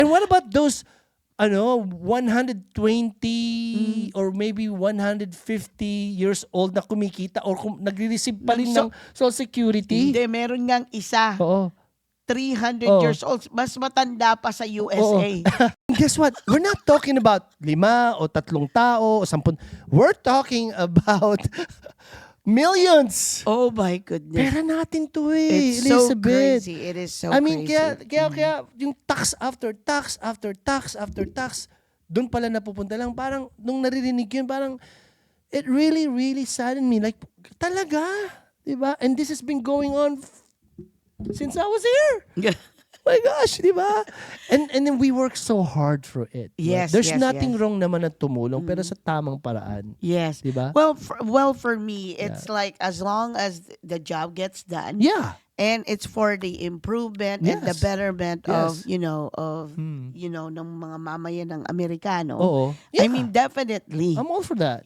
And what about those 120 or maybe 150 years old na kumikita or nagre-receive pa rin ng Social Security? Hindi, meron ngang isa. Oo. 300 Oo. years old. Mas matanda pa sa USA. Guess what? We're not talking about 5 o 3 tao o 10. We're talking about millions. Oh my goodness. Pera natin to eh, It's so Elizabeth. crazy. It is so I mean, crazy. kaya yung tax after tax after tax after tax, doon pala napupunta lang. Parang, nung naririnig yun, parang, it really, really saddened me. Like, talaga? Diba? And this has been going on since I was here. My gosh, di ba? And then we work so hard for it. Yes, There's yes, nothing yes. wrong naman na tumulong, pero sa tamang paraan. Yes. Di ba? Well, for me, it's like as long as the job gets done. Yeah. And it's for the improvement and the Yes. betterment Yes. of ng mga mamayan ng Amerikano. Oo. I mean, definitely. I'm all for that.